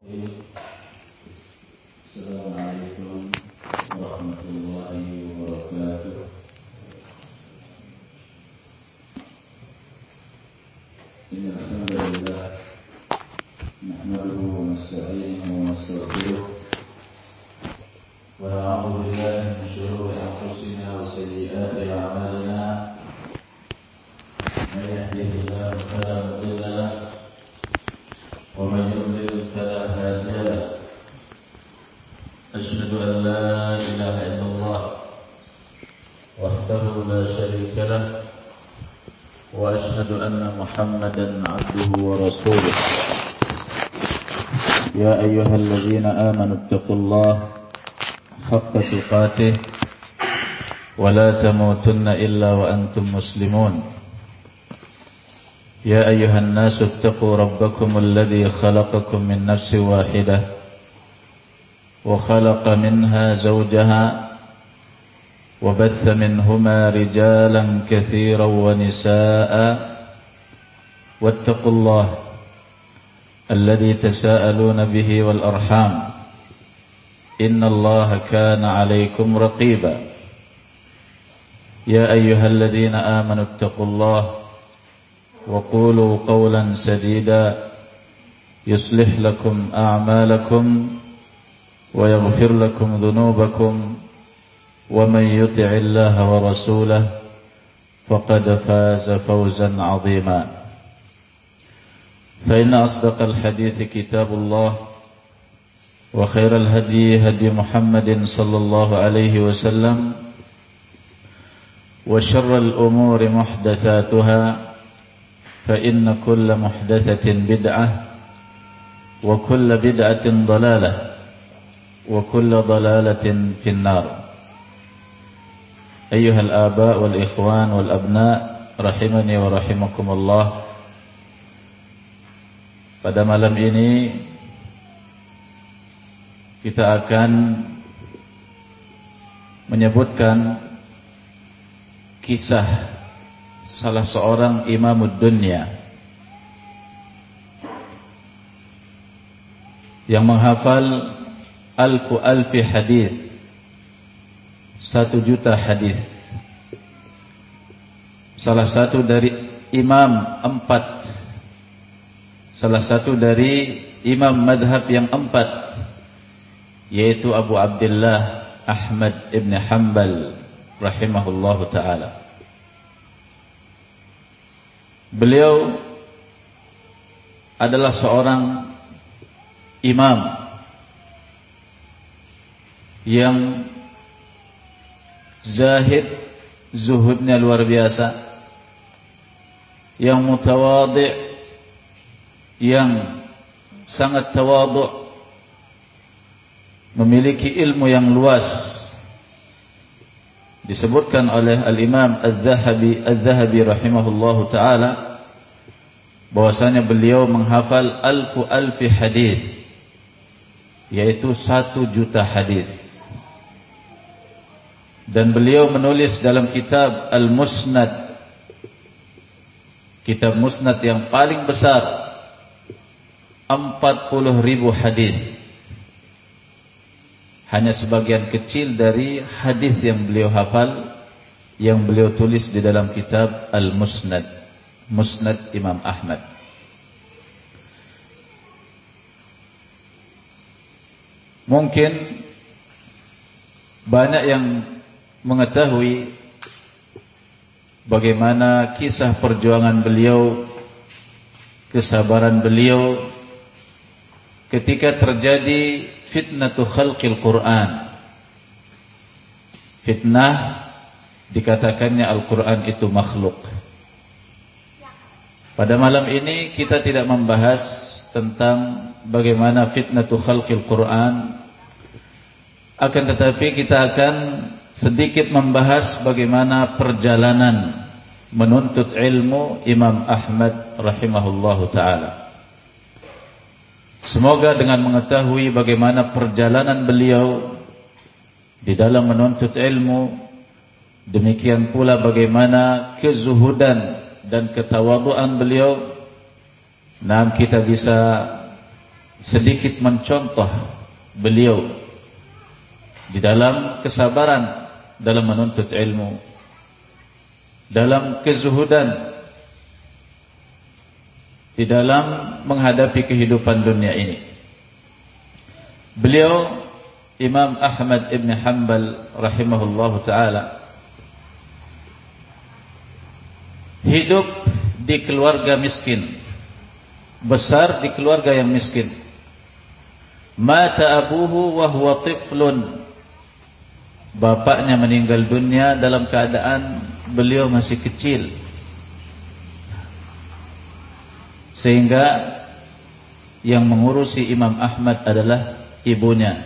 Assalamualaikum warahmatullahi wabarakatuh. Innal hamdalillah nahmaduhu wa nasta'inuhu wa nastaghfiruh wa na'udzu billahi min shururi anfusina wa sayyiati a'malina. Man yahdihillahu fala mudilla lahu wa man yudlil fala hadiya lahu. أشهد أن لا إله إلا الله وحده لا شريك له وأشهد أن محمدا عبده ورسوله. يا أيها الذين آمنوا اتقوا الله حق تقاته ولا تموتن إلا وأنتم مسلمون. يا أيها الناس اتقوا ربكم الذي خلقكم من نفس واحدة وخلق منها زوجها وبث منهما رجالا كثيرا ونساء واتقوا الله الذي تساءلون به والأرحام إن الله كان عليكم رقيبا. يا أيها الذين آمنوا اتقوا الله وقولوا قولا سديدا يصلح لكم أعمالكم ويغفر لكم ذنوبكم ومن يطع الله ورسوله فقد فاز فوزا عظيما. فإن أصدق الحديث كتاب الله وخير الهدي هدي محمد صلى الله عليه وسلم وشر الأمور محدثاتها فإن كل محدثة بدعة وكل بدعة ضلالة وكل ضلالة في النار. أيها الآباء والإخوان والأبناء rahimani wa rahimakumullah. Pada malam ini kita akan menyebutkan kisah salah seorang imamud dunya yang menghafal alfi hadis, 1.000.000 hadis. Salah satu dari imam madhab yang 4, yaitu Abu Abdullah Ahmad ibn Hanbal rahimahullahu ta'ala. Beliau adalah seorang imam yang zahid, zuhudnya luar biasa, yang mutawadhi', yang sangat tawadhu', memiliki ilmu yang luas. Disebutkan oleh Al-Imam Al-Zahabi rahimahullahu ta'ala bahwasanya beliau menghafal alfi hadis, yaitu 1.000.000 hadis. Dan beliau menulis dalam kitab Al-Musnad, kitab musnad yang paling besar, 40.000 hadis. Hanya sebagian kecil dari hadis yang beliau hafal, yang beliau tulis di dalam kitab Al-Musnad, Musnad Imam Ahmad. Mungkin banyak yang mengetahui bagaimana kisah perjuangan beliau, kesabaran beliau ketika terjadi fitnatu khalqil Quran. Fitnah dikatakannya Al-Quran itu makhluk. Pada malam ini kita tidak membahas tentang bagaimana fitnatu khalqil Quran, akan tetapi kita akan sedikit membahas bagaimana perjalanan menuntut ilmu Imam Ahmad rahimahullahu ta'ala. Semoga dengan mengetahui bagaimana perjalanan beliau di dalam menuntut ilmu, demikian pula bagaimana kezuhudan dan ketawaduan beliau, kita bisa sedikit mencontoh beliau di dalam kesabaran dalam menuntut ilmu, dalam kezuhudan di dalam menghadapi kehidupan dunia ini. Beliau Imam Ahmad ibn Hanbal rahimahullahu ta'ala hidup di keluarga miskin, besar di keluarga yang miskin. Mata abuhu wa huwa tiflun, bapaknya meninggal dunia dalam keadaan beliau masih kecil, sehingga yang mengurusi Imam Ahmad adalah ibunya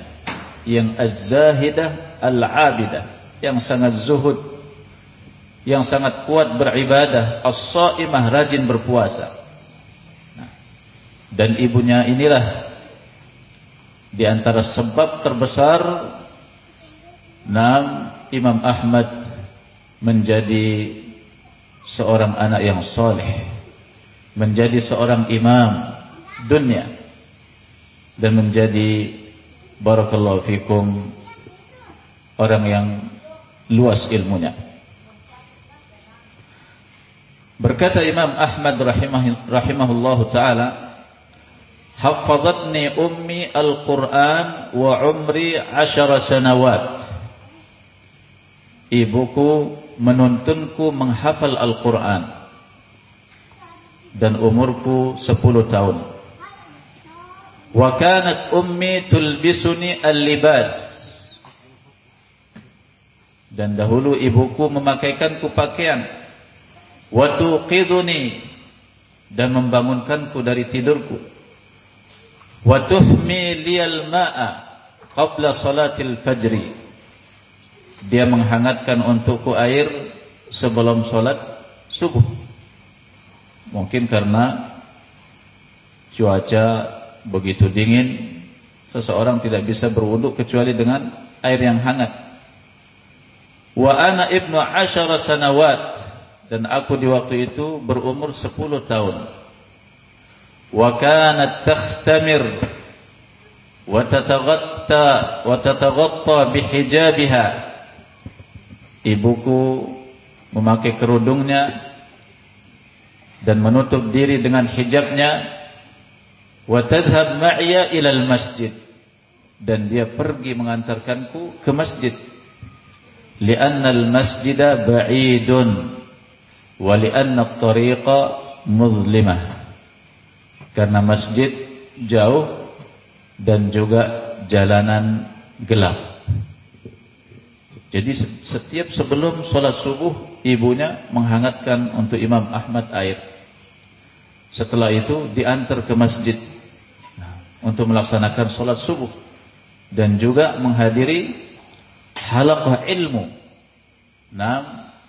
yang az-zahidah al-abidah, yang sangat zuhud, yang sangat kuat beribadah, as-saimah, rajin berpuasa. Dan ibunya inilah di antara sebab terbesar Imam Ahmad menjadi seorang anak yang soleh, menjadi seorang imam dunia, dan menjadi barakallahu fikum orang yang luas ilmunya. Berkata Imam Ahmad rahimahullahu ta'ala, hafazatni ummi al-Quran wa umri 10 sanawat. Ibuku menuntunku menghafal Al-Quran dan umurku 10 tahun. Wa kanat ummi tulbisuni al-libas, dan dahulu ibuku memakaikanku pakaian. Wa tuqiduni, dan membangunkanku dari tidurku. Wa tuhmi liyal ma'a qabla salatil fajri, dia menghangatkan untukku air sebelum salat subuh. Mungkin karena cuaca begitu dingin, seseorang tidak bisa berwudu kecuali dengan air yang hangat. Wa ana ibnu 10 sanawat, dan aku di waktu itu berumur 10 tahun. Wa kanat takhtamir wa tataghatta bihijabiha, ibuku memakai kerudungnya dan menutup diri dengan hijabnya. Wa tadhhab ma'iya ilal masjid, dan dia pergi mengantarkanku ke masjid. Li'anna al-masjida ba'idun wa li'anna at-tariqa muzlimah, karena masjid jauh dan juga jalanan gelap. Jadi setiap sebelum sholat subuh, ibunya menghangatkan untuk Imam Ahmad air. Setelah itu diantar ke masjid untuk melaksanakan sholat subuh, dan juga menghadiri halaqah ilmu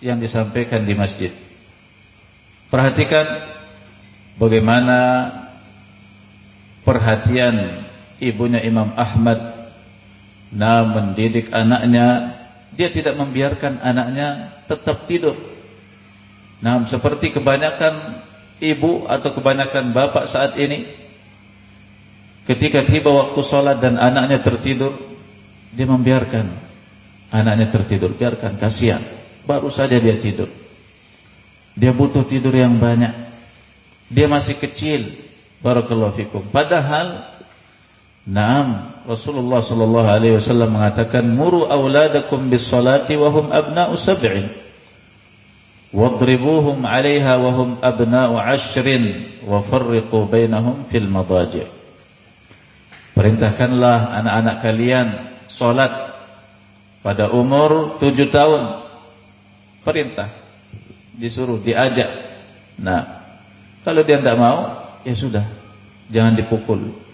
yang disampaikan di masjid. Perhatikan bagaimana perhatian ibunya Imam Ahmad mendidik anaknya. Dia tidak membiarkan anaknya tetap tidur. Seperti kebanyakan ibu atau kebanyakan bapak saat ini, ketika tiba waktu sholat dan anaknya tertidur, dia membiarkan anaknya tertidur. Biarkan, kasihan, baru saja dia tidur, dia butuh tidur yang banyak, dia masih kecil. Barakallahu fikum. Padahal Rasulullah sallallahu alaihi wasallam mengatakan, muru auladakum bis salati wa hum abna'u sab'in wadribuhum 'alaiha wa hum abna'u 'ashrin wa farriqu bainahum fil madaji'. Perintahkanlah anak-anak kalian salat pada umur 7 tahun. Perintah, disuruh, diajak. Kalau dia tidak mau, ya sudah, jangan dipukul.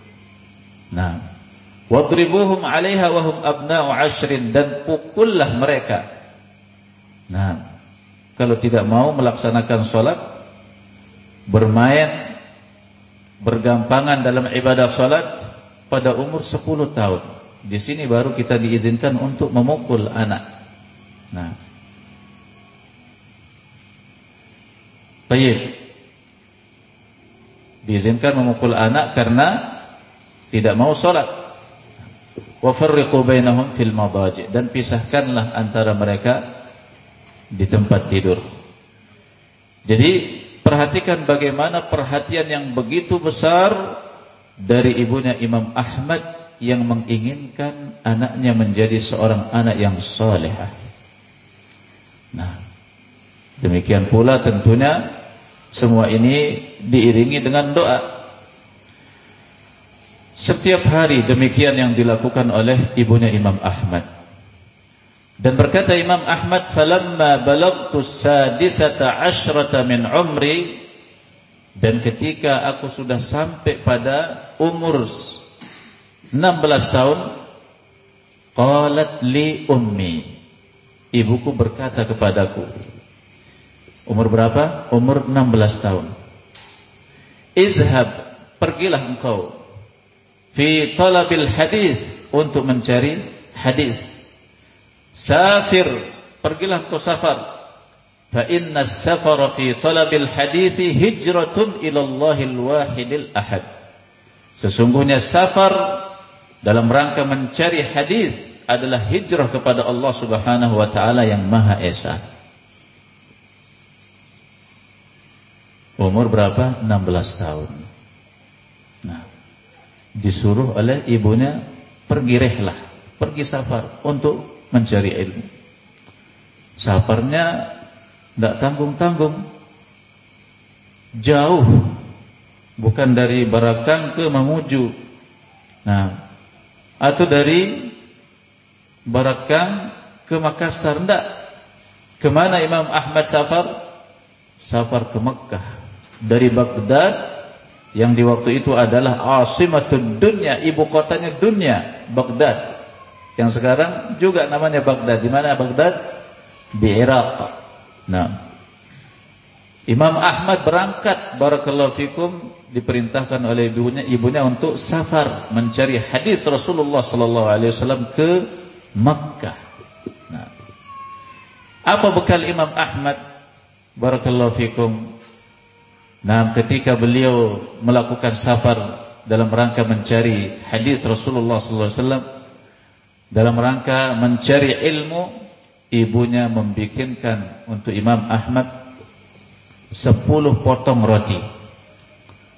Wadribuhum 'alaiha wa hum abna'u 'ashrin, dan pukullah mereka. Kalau tidak mau melaksanakan salat, bermain, bergampangan dalam ibadah salat pada umur 10 tahun. Di sini baru kita diizinkan untuk memukul anak. Tayyib. Diizinkan memukul anak karena tidak mau salat. Wa farriqu bainahum fil madaji, dan pisahkanlah antara mereka di tempat tidur. Jadi perhatikan bagaimana perhatian yang begitu besar dari ibunya Imam Ahmad yang menginginkan anaknya menjadi seorang anak yang salihah. Nah, demikian pula tentunya semua ini diiringi dengan doa. Setiap hari demikian yang dilakukan oleh ibunya Imam Ahmad. Dan berkata Imam Ahmad, "Falamma balagtu sadisata asyrata min umri," dan ketika aku sudah sampai pada umur 16 tahun, qalat li ummi, ibuku berkata kepadaku, umur berapa? Umur 16 tahun. "Idhab, pergilah engkau, fi talabil hadis, untuk mencari hadis. Safir, pergilah engkau safar. Fa inna as-safara fi talabil hadithi hijratun ila Allahil wahidil ahad." Sesungguhnya safar dalam rangka mencari hadis adalah hijrah kepada Allah Subhanahu wa taala yang Maha Esa. Umur berapa? 16 tahun. Nah, disuruh oleh ibunya, pergi rehlah, pergi safar untuk mencari ilmu. Safarnya tidak tanggung-tanggung, jauh, bukan dari Barakang ke Mamuju, nah, atau dari Barakang ke Makassar, tidak. Kemana Imam Ahmad safar? Safar ke Mekah. Dari Baghdad, yang di waktu itu adalah asimatud dunya, ibu kotanya dunia, Baghdad. Yang sekarang juga namanya Baghdad. Di mana Baghdad? Di Irak. Nah, Imam Ahmad berangkat, barakallahu fikum, diperintahkan oleh ibunya untuk safar mencari hadis Rasulullah sallallahu alaihi wasallam ke Makkah. Nah, apa bekal Imam Ahmad, barakallahu fikum? Nah, ketika beliau melakukan safar dalam rangka mencari hadis Rasulullah sallallahu alaihi wasallam, dalam rangka mencari ilmu, ibunya membikinkan untuk Imam Ahmad 10 potong roti.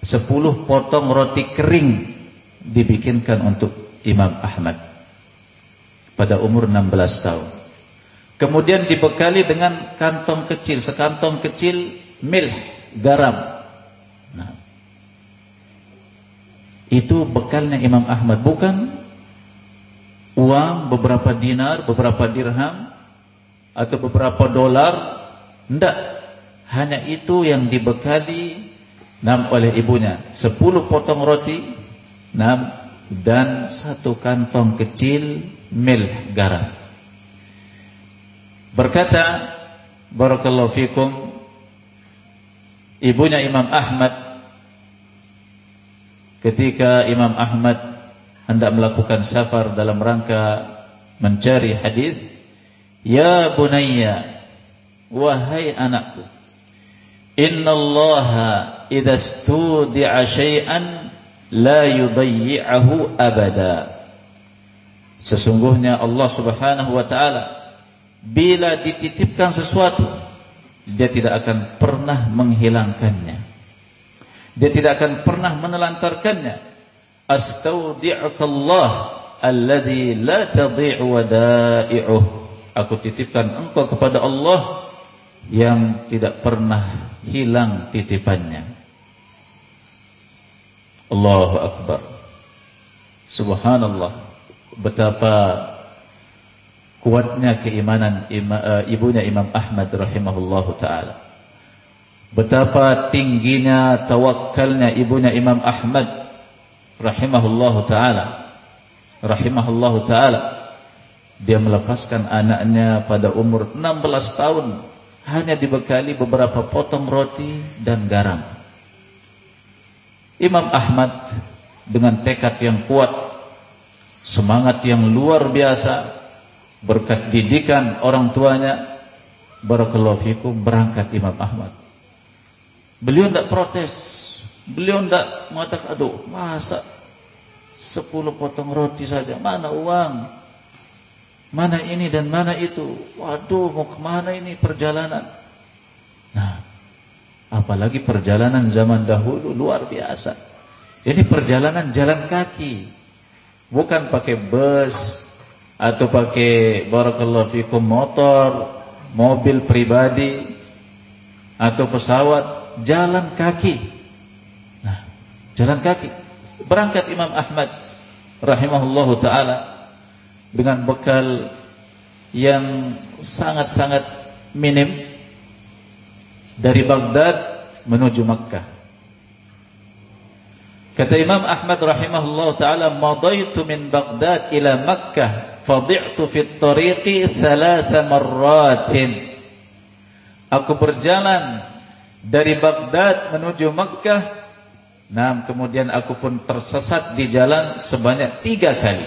10 potong roti kering dibikinkan untuk Imam Ahmad pada umur 16 tahun. Kemudian dibekali dengan kantong kecil, sekantong kecil milh, garam. Nah, itu bekalnya Imam Ahmad, bukan uang beberapa dinar, beberapa dirham, atau beberapa dolar. Tidak, hanya itu yang dibekali oleh ibunya. 10 potong roti, dan 1 kantong kecil milh, garam. Berkata, barakallahu fikum, ibunya Imam Ahmad, ketika Imam Ahmad hendak melakukan safar dalam rangka mencari hadis, "Ya bunayya, wahai anakku, innallaha idza studi'a syai'an la yudayyi'ahu abada." Sesungguhnya Allah Subhanahu wa taala bila dititipkan sesuatu, Dia tidak akan pernah menghilangkannya. Dia tidak akan pernah menelantarkannya. Astaudi'ukallah alladzi la tadhi'u wada'i'uh. Aku titipkan engkau kepada Allah yang tidak pernah hilang titipannya. Allahu Akbar. Subhanallah. Betapa kuatnya keimanan ibunya Imam Ahmad rahimahullahu ta'ala. Betapa tingginya tawakkalnya ibunya Imam Ahmad rahimahullahu ta'ala. Dia melepaskan anaknya pada umur 16 tahun, hanya dibekali beberapa potong roti dan garam. Imam Ahmad dengan tekad yang kuat, semangat yang luar biasa, berkat didikan orang tuanya, barakallahu fikum, berangkat Imam Ahmad. Beliau tidak protes, beliau tidak mengatakan, aduh, masa 10 potong roti saja. Mana uang? Mana ini dan mana itu? Waduh, mau kemana ini perjalanan? Nah, apalagi perjalanan zaman dahulu luar biasa. Ini perjalanan jalan kaki, bukan pakai bus atau pakai barakallahu fikum motor, mobil pribadi atau pesawat. Jalan kaki. Nah, jalan kaki. Berangkat Imam Ahmad rahimahullahu ta'ala dengan bekal yang sangat-sangat minim dari Baghdad menuju Makkah. Kata Imam Ahmad rahimahullahu ta'ala, madaitu min Baghdad ila Makkah fadi'tu fit tariqi 3 marratin. Aku berjalan dari Baghdad menuju Makkah. Nah, kemudian aku pun tersesat di jalan sebanyak 3 kali.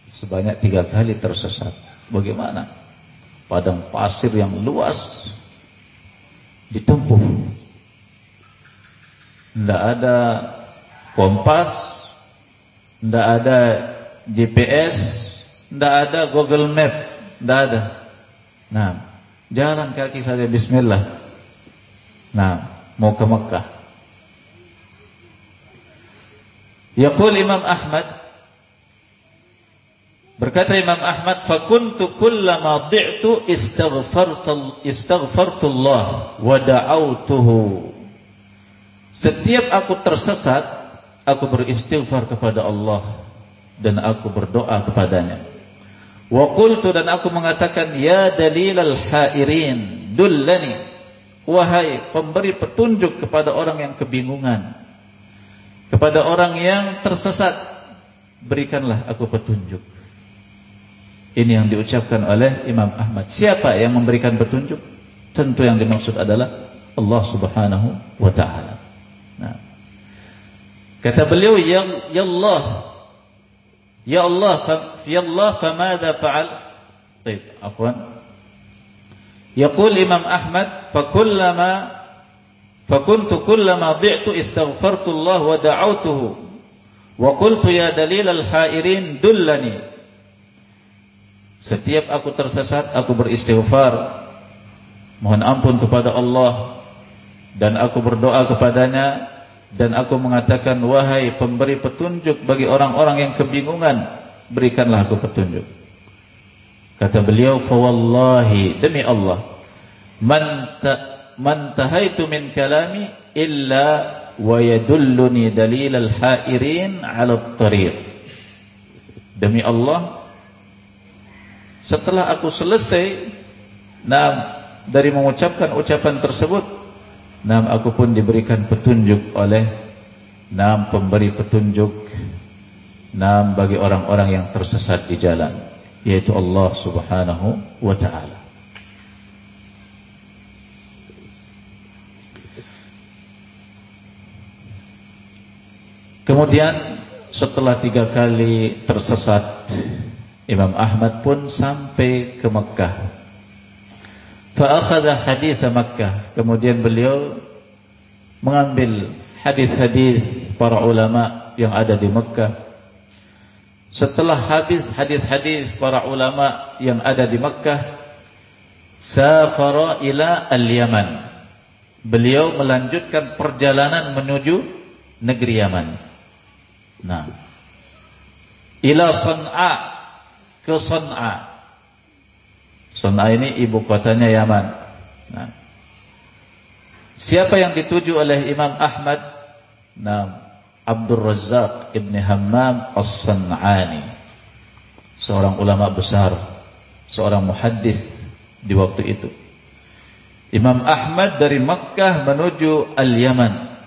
Sebanyak 3 kali tersesat. Bagaimana? Padang pasir yang luas ditempuh. Tidak ada kompas, tidak ada GPS, tidak ada Google Map, tidak ada. Nah, jalan kaki saja bismillah. Nah, mau ke Makkah. Yaqul Imam Ahmad, berkata Imam Ahmad, fakuntu kullama dhi'tu istaghfartullah wa da'autuhu. Setiap aku tersesat, aku beristighfar kepada Allah dan aku berdoa kepadanya. Wa qultu, dan aku mengatakan, ya dalilal hairin dullani, wahai pemberi petunjuk kepada orang yang kebingungan, kepada orang yang tersesat, berikanlah aku petunjuk. Ini yang diucapkan oleh Imam Ahmad. Siapa yang memberikan petunjuk? Tentu yang dimaksud adalah Allah Subhanahu wa ta'ala. Nah, kata beliau, ya Allah famadha fa'al. Baik, afwan. Yaqul Imam Ahmad, fakuntu kullama dhi'tu istaghfartullah wa da'autuhu wa qultu ya dalilal hairin dullani. Setiap aku tersesat, aku beristighfar, mohon ampun kepada Allah, dan aku berdoa kepadanya, dan aku mengatakan, wahai pemberi petunjuk bagi orang-orang yang kebingungan, berikanlah aku petunjuk. Kata beliau, fa wallahi, demi Allah, man tahaitu min kalami illa wa yadulluni dalilal hairin 'ala at-tariq. Demi Allah, setelah aku selesai dari mengucapkan ucapan tersebut, aku pun diberikan petunjuk oleh pemberi petunjuk bagi orang-orang yang tersesat di jalan, yaitu Allah Subhanahu wa ta'ala. Kemudian setelah 3 kali tersesat, Imam Ahmad pun sampai ke Makkah. Fa akhadha hadits Makkah. Kemudian beliau mengambil hadis-hadis para ulama yang ada di Makkah. Setelah habis hadis-hadis para ulama yang ada di Makkah, safara ila al-Yaman. Beliau melanjutkan perjalanan menuju negeri Yaman. Nah, ila San'a, ke San'a. San'a ini ibu kotanya Yaman. Nah, siapa yang dituju oleh Imam Ahmad? Abdul Razzaq Ibn Hammam As-San'ani, seorang ulama besar, seorang muhaddis di waktu itu. Imam Ahmad dari Makkah menuju Al-Yaman.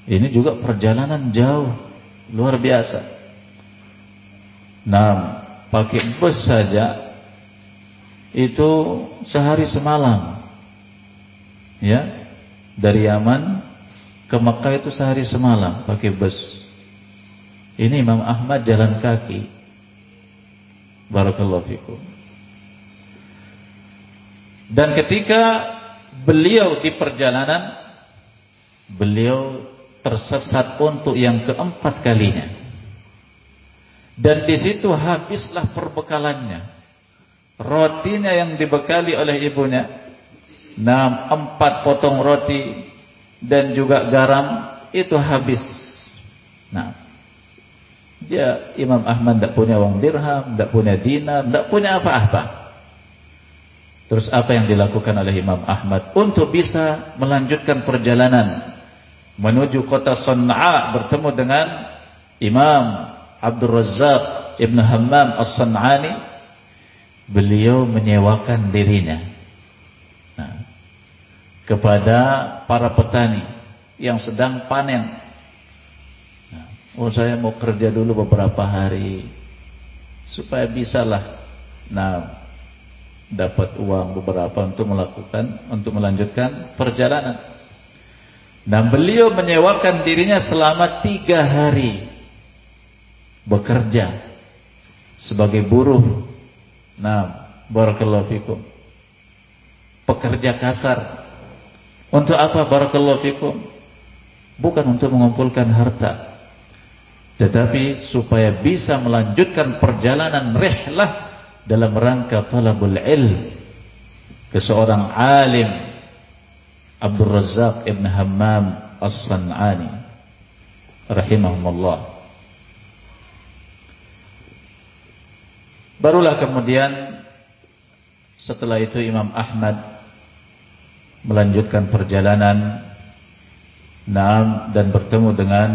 Ini juga perjalanan jauh, luar biasa. Pakai bus saja itu sehari semalam. Ya, dari Yaman ke Makkah itu sehari semalam pakai bus. Ini Imam Ahmad jalan kaki. Barakallahu fikum. Dan ketika beliau di perjalanan, beliau tersesat untuk yang keempat kalinya. Dan di situ habislah perbekalannya. Rotinya yang dibekali oleh ibunya, 4 potong roti dan juga garam, itu habis. Nah, dia Imam Ahmad tidak punya uang dirham, tidak punya dinar, tidak punya apa-apa. Terus apa yang dilakukan oleh Imam Ahmad untuk bisa melanjutkan perjalanan menuju kota Sana'a, bertemu dengan Imam Abdul Razzaq Ibn Hammam As-San'ani? Beliau menyewakan dirinya kepada para petani yang sedang panen. Saya mau kerja dulu beberapa hari supaya bisalah dapat uang beberapa untuk melanjutkan perjalanan. Dan beliau menyewakan dirinya selama 3 hari bekerja sebagai buruh. Barakallahu fikum, pekerja kasar. Untuk apa barakallahu fikum? Bukan untuk mengumpulkan harta, tetapi supaya bisa melanjutkan perjalanan rihlah dalam rangka talabul ilm ke seorang alim, Abdul Razzaq Ibn Hammam As-San'ani rahimahumullah. Barulah kemudian setelah itu Imam Ahmad melanjutkan perjalanan dan bertemu dengan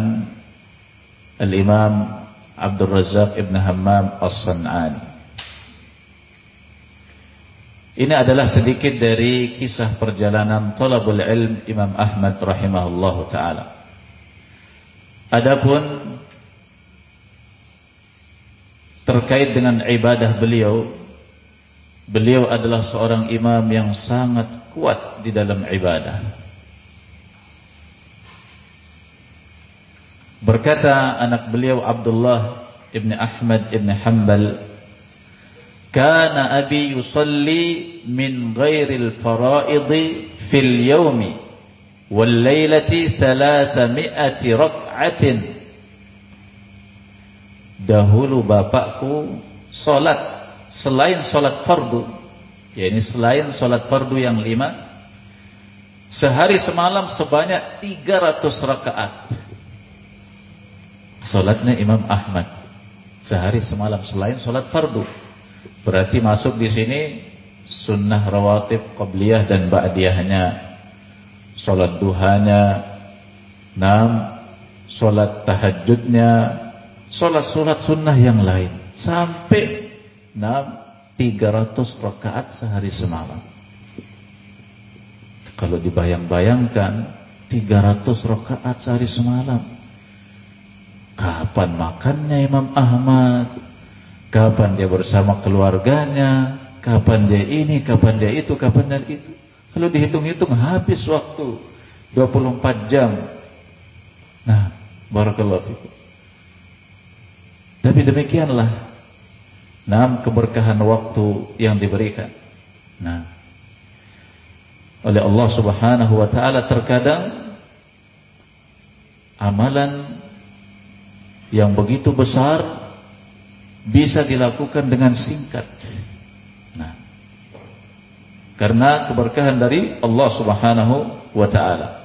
Al-Imam Abdul Razzaq Ibn Hammam As-San'ani. Ini adalah sedikit dari kisah perjalanan talabul ilm Imam Ahmad rahimahullahu ta'ala. Adapun terkait dengan ibadah beliau adalah seorang imam yang sangat kuat di dalam ibadah. Berkata anak beliau Abdullah ibn Ahmad ibn Hanbal, "Kana abi yusalli min ghairil fara'idhi fil yawmi wal laylati 300 rak'atin." Dahulu bapakku salat selain salat fardu, yakni selain salat fardu yang 5, sehari semalam sebanyak 300 rakaat. Salatnya Imam Ahmad sehari semalam selain salat fardu. Berarti masuk di sini sunnah rawatib qabliyah dan ba'diyahnya, salat duhanya, salat tahajudnya, salat-salat sunnah yang lain, sampai 300 rakaat sehari semalam. Kalau dibayang-bayangkan 300 rakaat sehari semalam, kapan makannya Imam Ahmad? Kapan dia bersama keluarganya? Kapan dia ini, kapan dia itu, kapan dia itu? Kalau dihitung-hitung habis waktu 24 jam. Barakallahu fikum. Tapi demikianlah keberkahan waktu yang diberikan oleh Allah Subhanahu wa ta'ala. Terkadang amalan yang begitu besar bisa dilakukan dengan singkat, karena keberkahan dari Allah Subhanahu wa ta'ala.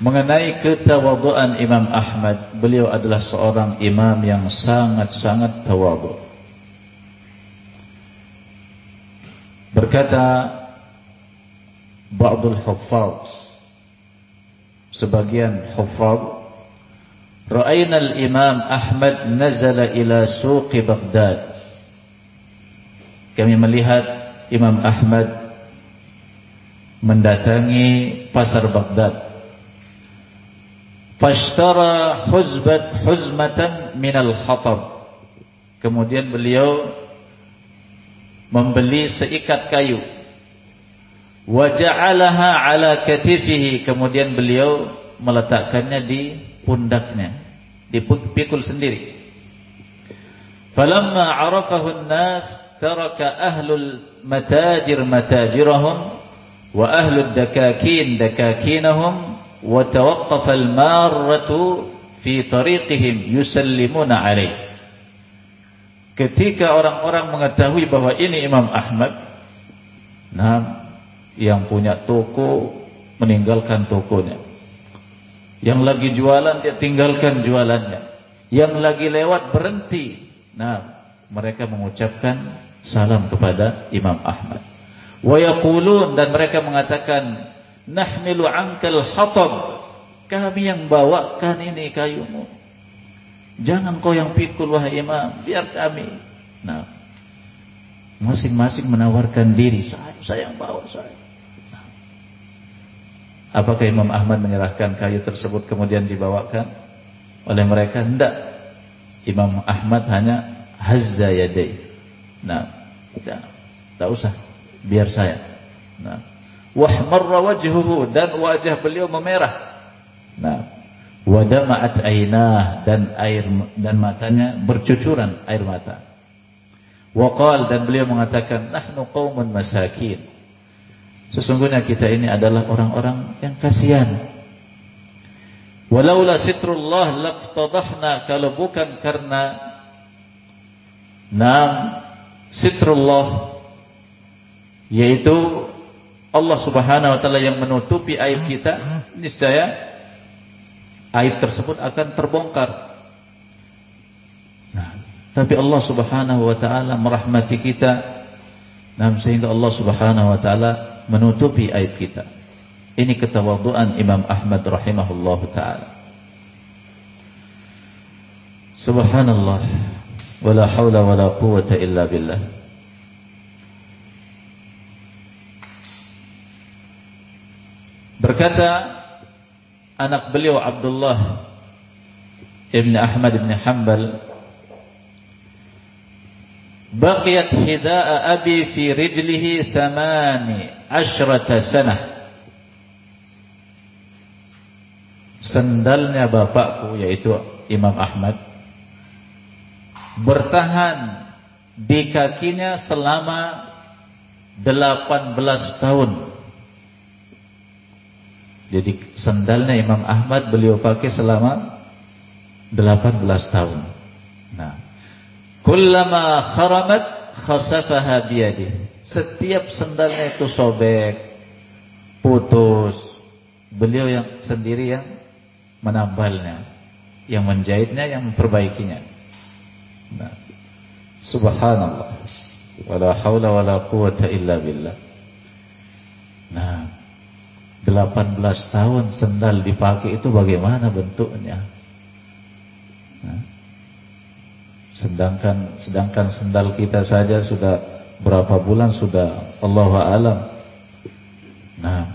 Mengenai ketawaduan Imam Ahmad, beliau adalah seorang imam yang sangat-sangat tawadhu. Berkata ba'dul huffaz, sebagian huffaz, ra'ayna al-Imam Ahmad nazala ila suqi Baghdad. Kami melihat Imam Ahmad mendatangi pasar Baghdad. Fashtara huzmatan minal hatab. Kemudian beliau membeli seikat kayu. Wa ja'alaha ala katifihi. Kemudian beliau meletakkannya di pundaknya, dipikul sendiri. Falamma arafahu an-nas taraka ahlul matajir matajirahum wa ahlud dakakin dakakinahum wa tawaqqafa al-marratu fi tariqihim yusallimuna alaih. Ketika orang-orang mengetahui bahwa ini Imam Ahmad, nah, yang punya toko meninggalkan tokonya, yang lagi jualan dia tinggalkan jualannya, yang lagi lewat berhenti. Nah, mereka mengucapkan salam kepada Imam Ahmad. Wa yaqulun, dan mereka mengatakan, nahmilu ankal hatab, kami yang bawakan ini kayumu. Jangan kau yang pikul wahai Imam, biar kami. Nah, masing-masing menawarkan diri, saya yang bawa saya. Nah, apakah Imam Ahmad menyerahkan kayu tersebut kemudian dibawakan oleh mereka? Tidak. Imam Ahmad hanya hazza yadai. Nah, tidak usah, biar saya. Nah, wahmarra wajhuhu, dan wajah beliau memerah. Nah, wadama'at ainah, dan matanya bercucuran air mata. Waqal, dan beliau mengatakan, nahnu qaumun masakin, sesungguhnya kita ini adalah orang-orang yang kasihan. Walaula sitrullah laqtadahna, kalau bukan karena sitrullah, yaitu Allah Subhanahu wa taala yang menutupi aib kita, niscaya aib tersebut akan terbongkar. Nah, tapi Allah Subhanahu wa taala merahmati kita, sehingga Allah Subhanahu wa taala menutupi aib kita. Ini ketawaduan Imam Ahmad rahimahullahu taala. Subhanallah, wala haula wala quwwata illa billah. Berkata anak beliau Abdullah ibn Ahmad ibn Hanbal, baqiyat hida'a abi fi rijlihi 18 sanah. Sendalnya bapakku, yaitu Imam Ahmad, bertahan di kakinya selama 18 tahun. Jadi sendalnya Imam Ahmad beliau pakai selama 18 tahun. Nah, kullama kharamat khasafaha biyadihi. Setiap sendalnya itu sobek, putus, beliau yang sendiri yang menambalnya, yang menjahitnya, yang memperbaikinya. Nah, subhanallah, wala haula wala quwwata illa billah. Nah, 18 tahun sendal dipakai itu bagaimana bentuknya? Nah, sedangkan sendal kita saja sudah berapa bulan sudah Allahu a'lam. Nah,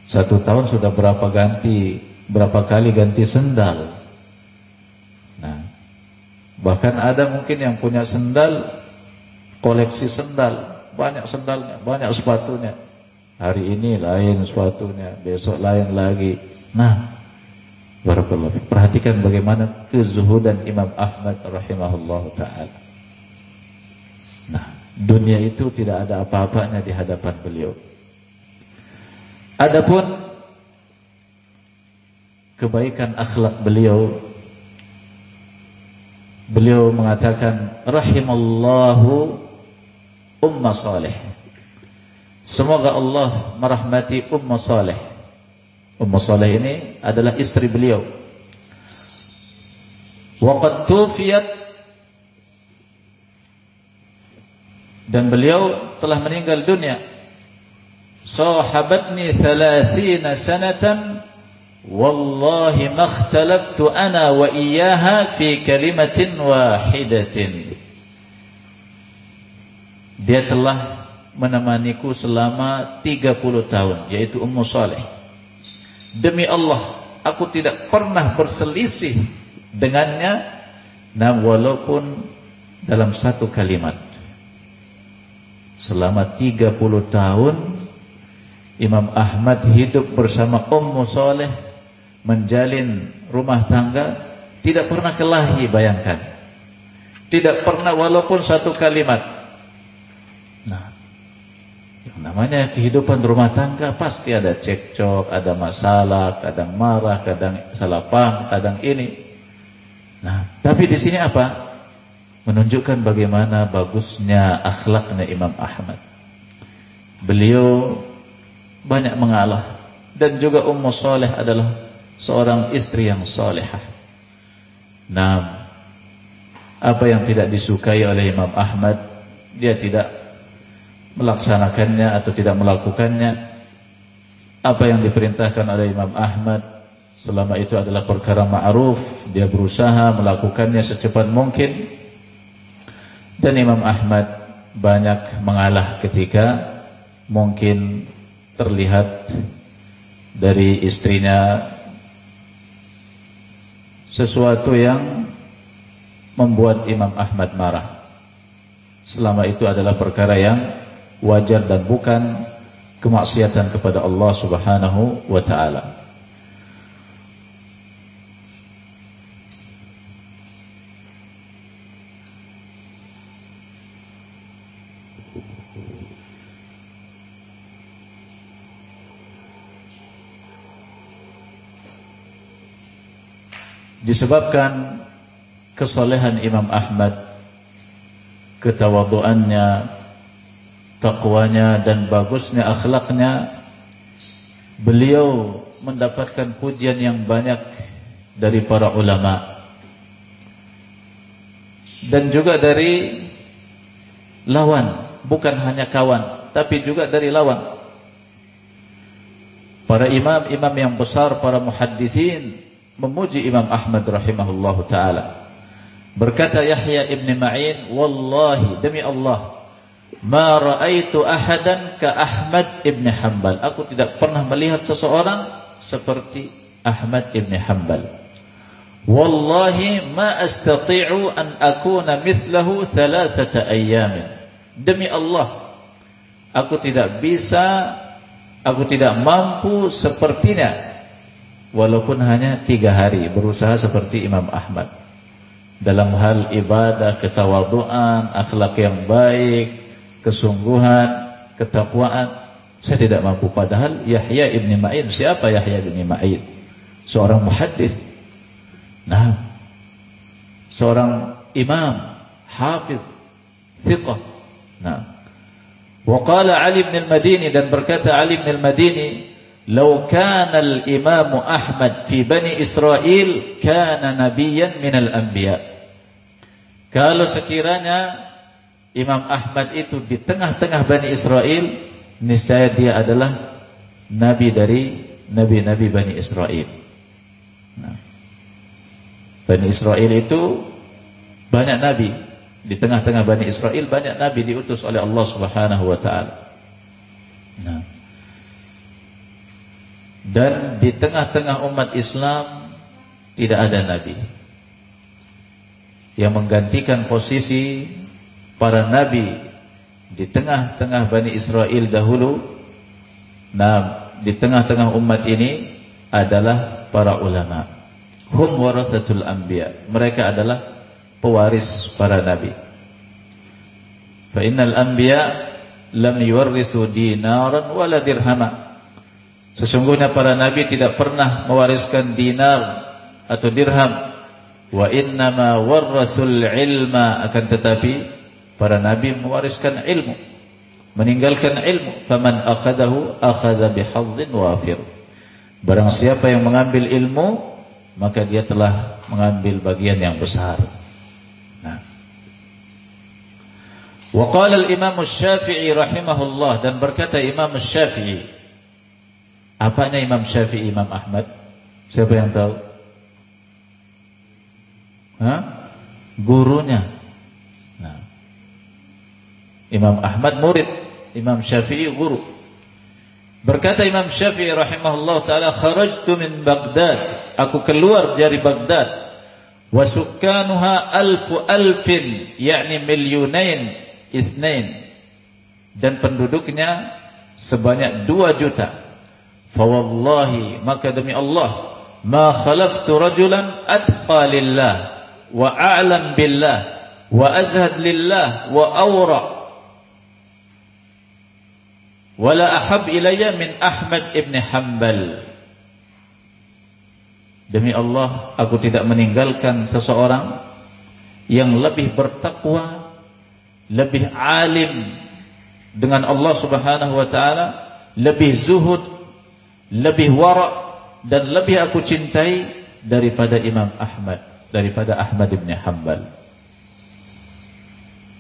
1 tahun sudah berapa kali ganti sendal. Nah, bahkan ada mungkin yang punya sendal, koleksi sendal, banyak sendalnya, banyak sepatunya. Hari ini lain sepatunya, besok lain lagi. Nah, barakallahu. Perhatikan bagaimana kezuhudan Imam Ahmad rahimahullahu ta'ala. Nah, dunia itu tidak ada apa-apanya di hadapan beliau. Adapun kebaikan akhlak beliau, beliau mengatakan rahimallahu umma salih. Semoga Allah merahmati Ummu Saleh. Ummu Saleh ini adalah istri beliau. Waqad tufiyat, dan beliau telah meninggal dunia. Sahabatni 30 sanatan wallahi ma ikhtalaftu ana wa iyyaha fi kalimatin wahidatin. Dia telah menemaniku selama 30 tahun, yaitu Ummu Saleh. Demi Allah, aku tidak pernah berselisih dengannya, walaupun dalam satu kalimat. Selama 30 tahun Imam Ahmad hidup bersama Ummu Saleh, menjalin rumah tangga tidak pernah kelahi, bayangkan. Tidak pernah walaupun satu kalimat. Nah, yang namanya kehidupan rumah tangga pasti ada cekcok, ada masalah, kadang marah, kadang salah paham, kadang ini. Nah, tapi di sini apa? Menunjukkan bagaimana bagusnya akhlaknya Imam Ahmad. Beliau banyak mengalah, dan juga Ummu Saleh adalah seorang istri yang salihah. Nah, apa yang tidak disukai oleh Imam Ahmad, dia tidak melaksanakannya atau tidak melakukannya. Apa yang diperintahkan oleh Imam Ahmad, selama itu adalah perkara ma'ruf, dia berusaha melakukannya secepat mungkin. Dan Imam Ahmad banyak mengalah ketika mungkin terlihat dari istrinya sesuatu yang membuat Imam Ahmad marah. Selama itu adalah perkara yang wajar dan bukan kemaksiatan kepada Allah Subhanahu wa ta'ala. Disebabkan kesolehan Imam Ahmad, ketawaduannya, takwanya, dan bagusnya akhlaknya, beliau mendapatkan pujian yang banyak dari para ulama dan juga dari lawan, bukan hanya kawan, tapi juga dari lawan. Para imam-imam yang besar, para muhaddithin memuji Imam Ahmad rahimahullahu ta'ala. Berkata Yahya ibn Ma'in, wallahi, demi Allah, ma ra'aitu ahadan ka Ahmad ibn Hanbal. Aku tidak pernah melihat seseorang seperti Ahmad ibn Hanbal. Wallahi ma astati'u an akuna mithlahu thalathata ayyamin. Demi Allah, aku tidak bisa, aku tidak mampu sepertinya, walaupun hanya 3 hari, berusaha seperti Imam Ahmad dalam hal ibadah, ketawaduan, akhlak yang baik, kesungguhan, ketakwaan. Saya tidak mampu. Padahal Yahya ibn Ma'in, siapa Yahya ibn Ma'in? Seorang muhaddits, nah, seorang imam, hafidh, thiqah. Nah, waqala Ali ibn al-Madini, dan berkata Ali ibn al-Madini, "Lau kana al-Imam Ahmad fi Bani Israel kana nabiyyan min al-anbiya." Kalau sekiranya Imam Ahmad itu di tengah-tengah Bani Israel, niscaya dia adalah nabi dari nabi-nabi Bani Israel. Nah, Bani Israel itu banyak nabi. Di tengah-tengah Bani Israel banyak nabi diutus oleh Allah Subhanahu wa ta'ala. Nah, dan di tengah-tengah umat Islam tidak ada nabi yang menggantikan posisi para nabi di tengah-tengah Bani Israel dahulu. Nah, di tengah-tengah umat ini adalah para ulama. Hum warathatul anbiya. Mereka adalah pewaris para nabi. Fa innal anbiya lam yuwarrithu dinaran wala dirhama. Sesungguhnya para nabi tidak pernah mewariskan dinar atau dirham. Wa innama warrathul ilma, akan tetapi para nabi mewariskan ilmu, meninggalkan ilmu. Faman akhadahu akhadha bihadhin wafir. Barang siapa yang mengambil ilmu, maka dia telah mengambil bagian yang besar. Nah, wa qala al-Imam Asy-Syafi'i rahimahullah, dan berkata Imam Asy-Syafi'i. Apanya Imam Syafi'i, Imam Ahmad? Siapa yang tahu? Gurunya. Nah, Imam Ahmad murid, Imam Syafi'i guru. Berkata Imam Syafi'i rahimahullah ta'ala, kharajtu min Baghdad, aku keluar dari Baghdad, wa sukkanuha alfin, yakni milyunain itsnain, dan penduduknya sebanyak 2 juta. Fa wallahi, maka demi Allah, ma khalaftu rajulan atqa lillah wa a'lam billah wa azhad lillah wa awra wa la ahab ilayya min Ahmad ibn Hanbal. Demi Allah, aku tidak meninggalkan seseorang yang lebih bertakwa, lebih alim dengan Allah Subhanahu wa taala, lebih zuhud, lebih wara' dan lebih aku cintai daripada Imam Ahmad, daripada Ahmad ibn Hanbal.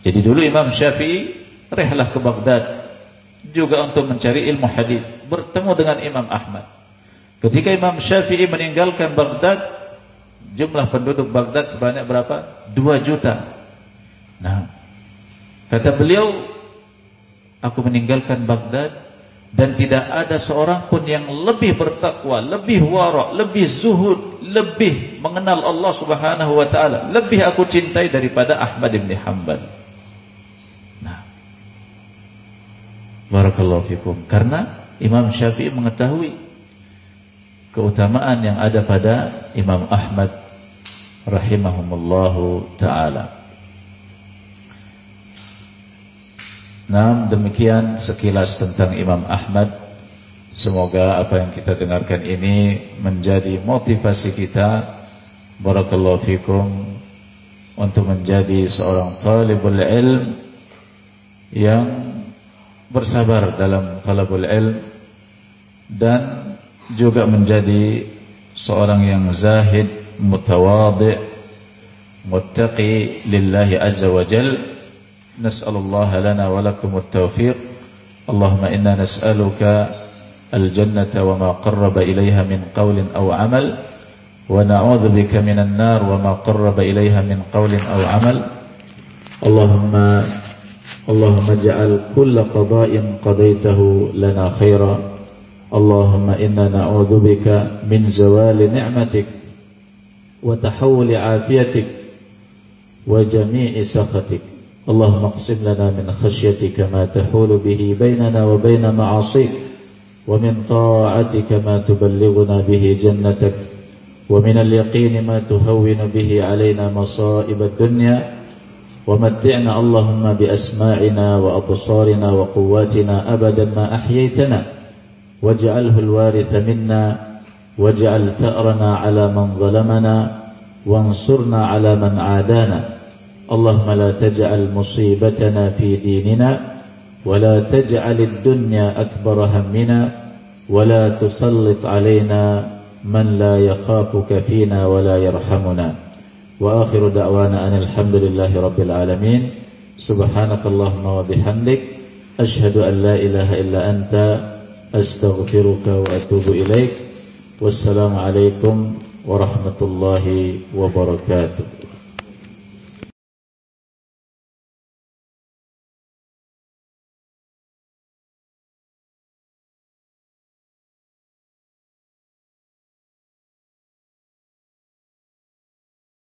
Jadi dulu Imam Syafi'i rihlah ke Baghdad juga untuk mencari ilmu hadis, bertemu dengan Imam Ahmad. Ketika Imam Syafi'i meninggalkan Baghdad, jumlah penduduk Baghdad sebanyak berapa? 2 juta. Nah, kata beliau, aku meninggalkan Baghdad dan tidak ada seorang pun yang lebih bertakwa, lebih wara', lebih zuhud, lebih mengenal Allah Subhanahu wa taala, lebih aku cintai daripada Ahmad bin Hanbal. Nah, barakallahu fikum. Karena Imam Syafi'i mengetahui keutamaan yang ada pada Imam Ahmad rahimahumullahu ta'ala. Nah, demikian sekilas tentang Imam Ahmad. Semoga apa yang kita dengarkan ini menjadi motivasi kita, barakallahu fikum, untuk menjadi seorang talibul ilm yang bersabar dalam talabul ilm dan juga menjadi seorang yang zahid, mutawadhi', muttaqi lillahi azza wa jal. Nas'alullah lana wa lakum at-tawfiq. Allahumma inna nas'aluka al-jannata wa ma qarraba ilayha min qawlin aw amal, wa na'udzu bika minan nar wa ma qarraba ilayha min qawlin aw amal. Allahumma ij'al kulla qada'in qadaytahu lana khairan. Allahumma inna na'udzu bika min zawali ni'matik wa tahawuli afiyatik wa jami'i sakhatik. Allahumma aqsim lana min khashyatika ma tahulu bihi bainana wa baina ma'asik, wa min ta'atika ma tuballighuna bihi jannatak, wa min al-yaqini ma tuhawwinu bihi alayna masa'ib ad-dunya, wa matti'na Allahumma bi asma'ina wa absarina wa quwwatina abadan ma ahyaytana. واجعله الوارث منا واجعل ثأرنا على من ظلمنا وانصرنا على من عادانا. اللهم لا تجعل مصيبتنا في ديننا ولا تجعل الدنيا أكبر همنا ولا تسلط علينا من لا يخافك فينا ولا يرحمنا. وآخر دعوانا أن الحمد لله رب العالمين. سبحانك اللهم وبحمدك أشهد أن لا إله إلا أنت أستغفرك وأتوب إليك. والسلام عليكم ورحمة الله وبركاته.